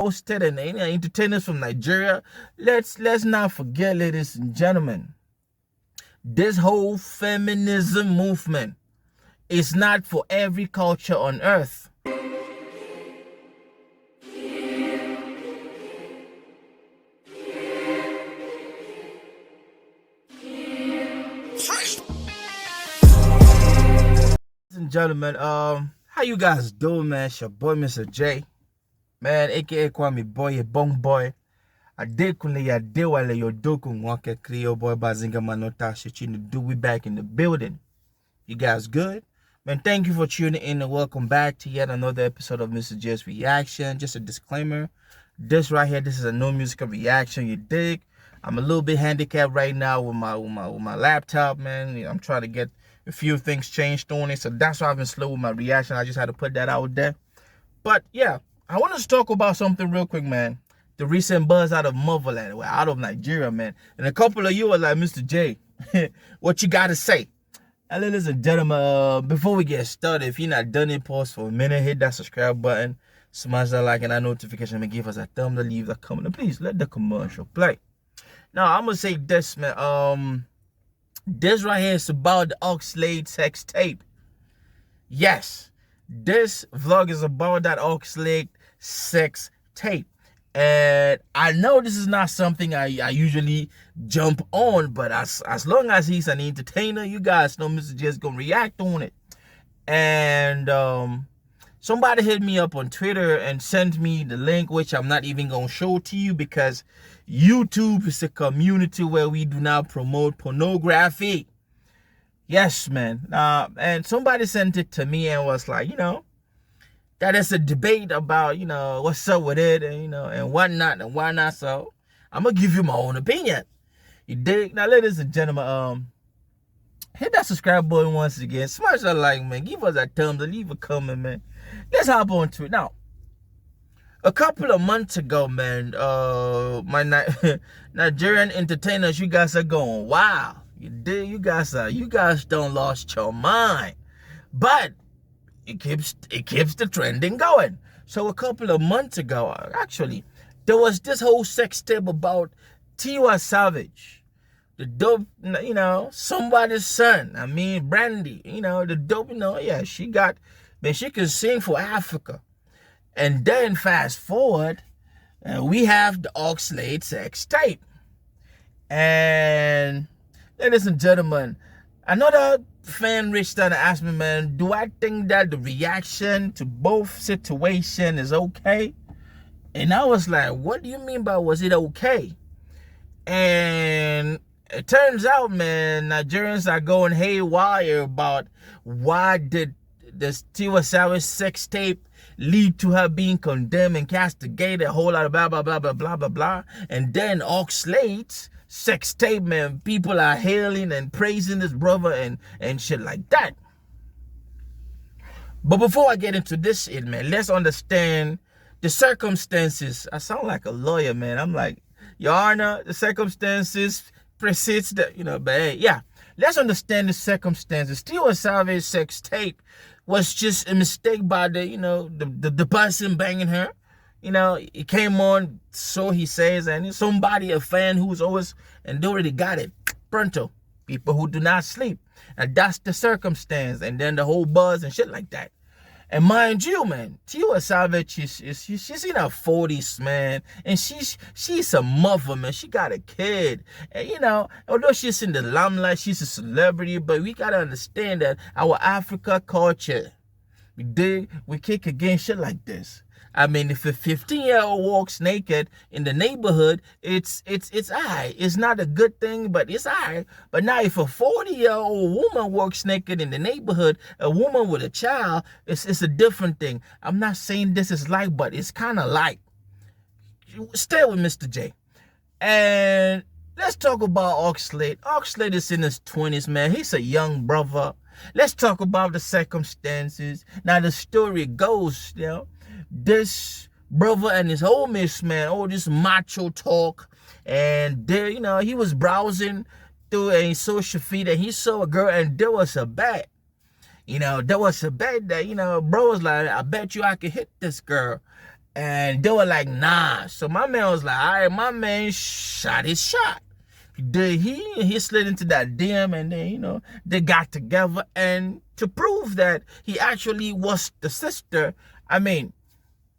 hosted and entertainers from Nigeria. Let's not forget, ladies and gentlemen, this whole feminism movement is not for every culture on earth. Ladies and gentlemen, how you guys doing, man? It's your boy Misterjaay, man, aka Kwame Boy, a bong boy. Adekunle ya dewale yodoku mwake Creole boy bazinga manota shichini do we back in the building. You guys good? Man, thank you for tuning in and welcome back to yet another episode of Misterjaay's Reaction. Just a disclaimer, this right here, this is a no musical reaction, you dig? I'm a little bit handicapped right now with my laptop, man. I'm trying to get a few things changed on it, so that's why I've been slow with my reaction. I just had to put that out there. But yeah, I want to talk about something real quick, man. The recent buzz out of motherland, well, out of Nigeria, man. And a couple of you are like, Misterjaay, what you got to say? And ladies and gentlemen, before we get started, if you're not done it, pause for a minute, hit that subscribe button, smash that like and that notification, and give us a thumb to leave that comment. And please let the commercial play. Now, I'm going to say this, man. This right here is about the Oxlade sex tape. Yes, this vlog is about that Oxlade sex tape. And I know this is not something I usually jump on, but as long as he's an entertainer, you guys know Misterjaay is going to react on it. And somebody hit me up on Twitter and sent me the link, which I'm not even going to show to you because YouTube is a community where we do not promote pornography. Yes, man. And somebody sent it to me and was like, that is a debate about, what's up with it and, and whatnot and why not. So I'm going to give you my own opinion. You dig? Now, ladies and gentlemen, hit that subscribe button once again. Smash that like, man. Give us a thumbs up. Leave a comment, man. Let's hop on to it. Now, a couple of months ago, man, my Nigerian entertainers, you guys are going, wow. You dig? You guys don't lost your mind. But it keeps the trending going. So a couple of months ago, actually, there was this whole sex tape about Tiwa Savage, the dope, somebody's son. I mean, Brandy, the dope, yeah, she can sing for Africa. And then fast forward, we have the Oxlade sex tape. And ladies and gentlemen, another fan reached out and asked me, man, do I think that the reaction to both situation is okay? And I was like, what do you mean by was it okay? And it turns out, man, Nigerians are going haywire about why did this Tiwa Savage sex tape lead to her being condemned and castigated, a whole lot of blah, blah, blah, blah, blah, blah, blah. And then Oxlade's sex tape, man, people are hailing and praising this brother and shit like that. But before I get into this shit, man, let's understand the circumstances. I sound like a lawyer, man. I'm like, Your Honor, the circumstances precedes the, but hey, yeah. Let's understand the circumstances. Tiwa Savage sex tape was just a mistake by the person banging her. It came on, so he says, and somebody, a fan who's always, and they already got it. Pronto. People who do not sleep. And that's the circumstance. And then the whole buzz and shit like that. And mind you, man, Tiwa Savage, she's in her 40s, man. And she's a mother, man. She got a kid. And, although she's in the limelight, she's a celebrity. But we got to understand that our Africa culture, we kick against shit like this. I mean, if a 15-year-old walks naked in the neighborhood, it's alright. It's not a good thing, but it's alright. But now if a 40-year-old woman walks naked in the neighborhood, a woman with a child, it's a different thing. I'm not saying this is like, but it's kind of like. Stay with Misterjaay. And let's talk about Oxlade. Oxlade is in his 20s, man. He's a young brother. Let's talk about the circumstances. Now, the story goes, this brother and his homies, man, all this macho talk, and there, he was browsing through a social feed and he saw a girl and there was a bet. There was a bet that, bro was like, I bet you I could hit this girl. And they were like, nah. So my man was like, all right, my man shot his shot. He slid into that DM, and then, you know, they got together, and to prove that he actually was the sister, I mean,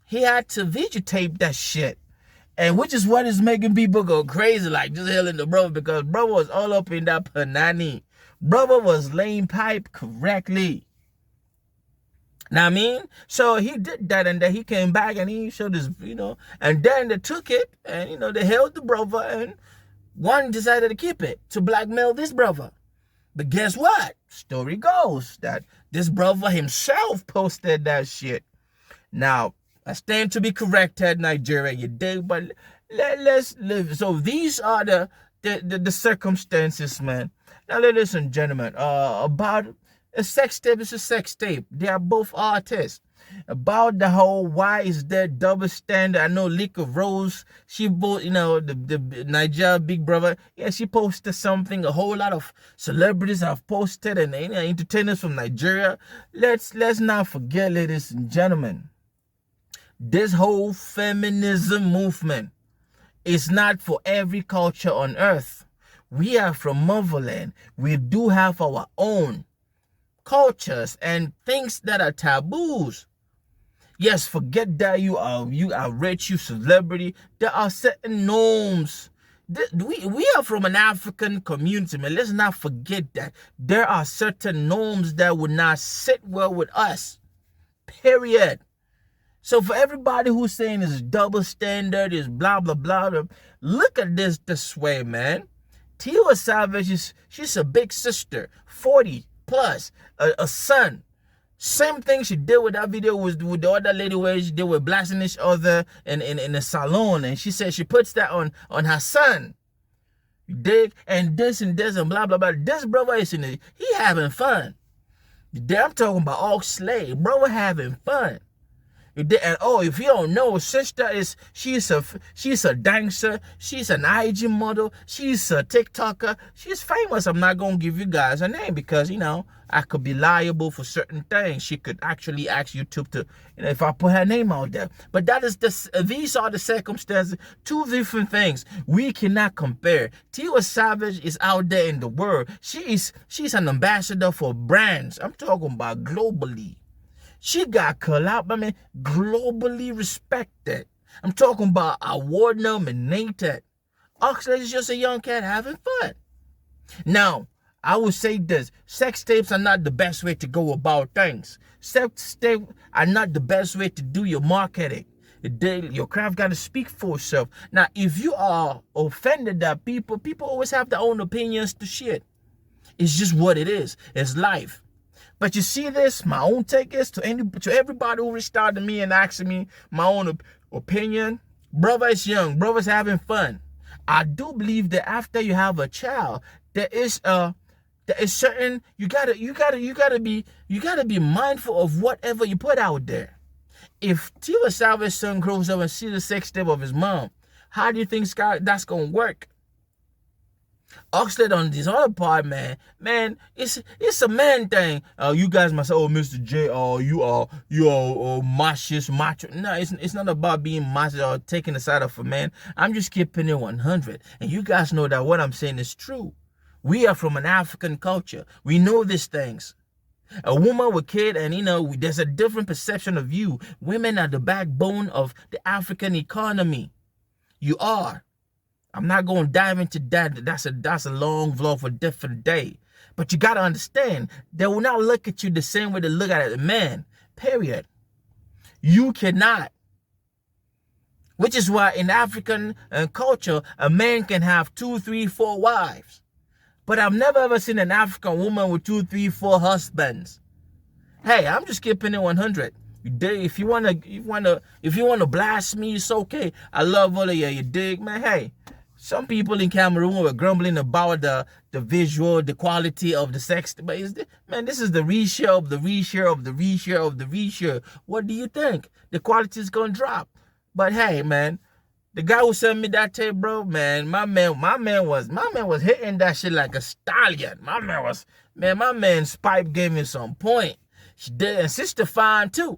he had to videotape that shit. And which is what is making people go crazy, like just hailing the brother, because brother was all up in that panani. Brother was laying pipe correctly. Now I mean, so he did that, and then he came back and he showed his, you know, and then they took it, and you know, they held the brother, and one decided to keep it to blackmail this brother. But guess what? Story goes that this brother himself posted that shit. Now, I stand to be corrected, Nigeria, you dig, but let's live. So these are the circumstances, man. Now, ladies and gentlemen, about a sex tape is a sex tape. They are both artists. About the whole why is there double standard? I know Lika Rose, she both, you know, the Nigeria Big Brother. Yeah, she posted something. A whole lot of celebrities have posted, and you know, entertainers from Nigeria. Let's not forget, ladies and gentlemen, this whole feminism movement is not for every culture on earth. We are from motherland. We do have our own cultures and things that are taboos. Yes, forget that you are rich, you celebrity. There are certain norms. We are from an African community, man. Let's not forget that. There are certain norms that would not sit well with us. Period. So for everybody who's saying it's double standard, is blah, blah, blah, blah, look at this way, man. Tiwa Savage, she's a big sister, 40 plus, a son. Same thing she did with that video with the other lady where they were blasting each other in a salon, and she said she puts that on her son. You dig? And this and blah blah blah. This brother is he having fun. You dig? I'm talking about Oxlade. Brother having fun. You dig? And oh, if you don't know, sister she's a dancer, she's an IG model, she's a TikToker, she's famous. I'm not gonna give you guys her name because, you know, I could be liable for certain things. She could actually ask YouTube to, you know, if I put her name out there. But these are the circumstances. Two different things. We cannot compare. Tiwa Savage is out there in the world. She's an ambassador for brands. I'm talking about globally. She got collab, I mean, globally respected. I'm talking about award nominated. Oxlade is just a young cat having fun. Now, I would say this. Sex tapes are not the best way to go about things. Sex tapes are not the best way to do your marketing. Your craft got to speak for itself. Now, if you are offended that people always have their own opinions to shit. It's just what it is. It's life. But you see this, my own take is to everybody who reached out to me and asked me my own opinion. Brother is young. Brother's having fun. I do believe that after you have a child, there is certain you gotta be mindful of whatever you put out there. If Tiwa Savage's son grows up and sees the sex tape of his mom, how do you think that's gonna work? Oxlade on this other part, man, it's a man thing. You guys must say, oh, Mr. J, you are macho. No, it's not about being macho or taking the side of a man. I'm just keeping it 100, and you guys know that what I'm saying is true. We are from an African culture. We know these things. A woman with kid, and you know, there's a different perception of you. Women are the backbone of the African economy. You are. I'm not going to dive into that. That's a long vlog for a different day. But you got to understand, they will not look at you the same way they look at a man. Period. You cannot. Which is why in African culture, a man can have 2, 3, 4 wives. But I've never ever seen an African woman with 2, 3, 4 husbands. Hey, I'm just keeping it 100. If you wanna blast me, it's okay. I love all of you. You dig, man? Hey. Some people in Cameroon were grumbling about the visual, the quality of the sex. But this is the reshare of the reshare of the reshare of the reshare. What do you think? The quality is gonna drop. But hey, man, the guy who sent me that tape, bro, man, my man was hitting that shit like a stallion. My man's pipe gave me some point. She did, and sister fine too.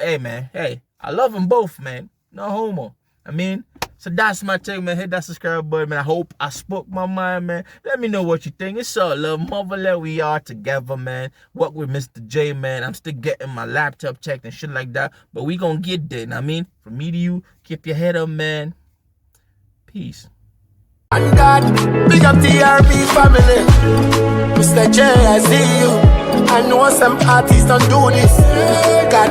Hey, man, hey, I love them both, man. No homo. I mean, so that's my take, man. Hit that subscribe button, man. I hope I spoke my mind, man. Let me know what you think. It's all love. Motherland, we are together, man. Work with Mr. J, man. I'm still getting my laptop checked and shit like that. But we gonna get there. I mean, from me to you, keep your head up, man. Peace. And God, big up the RB family. Mr. J, I see you. I know some artists don't do this. God.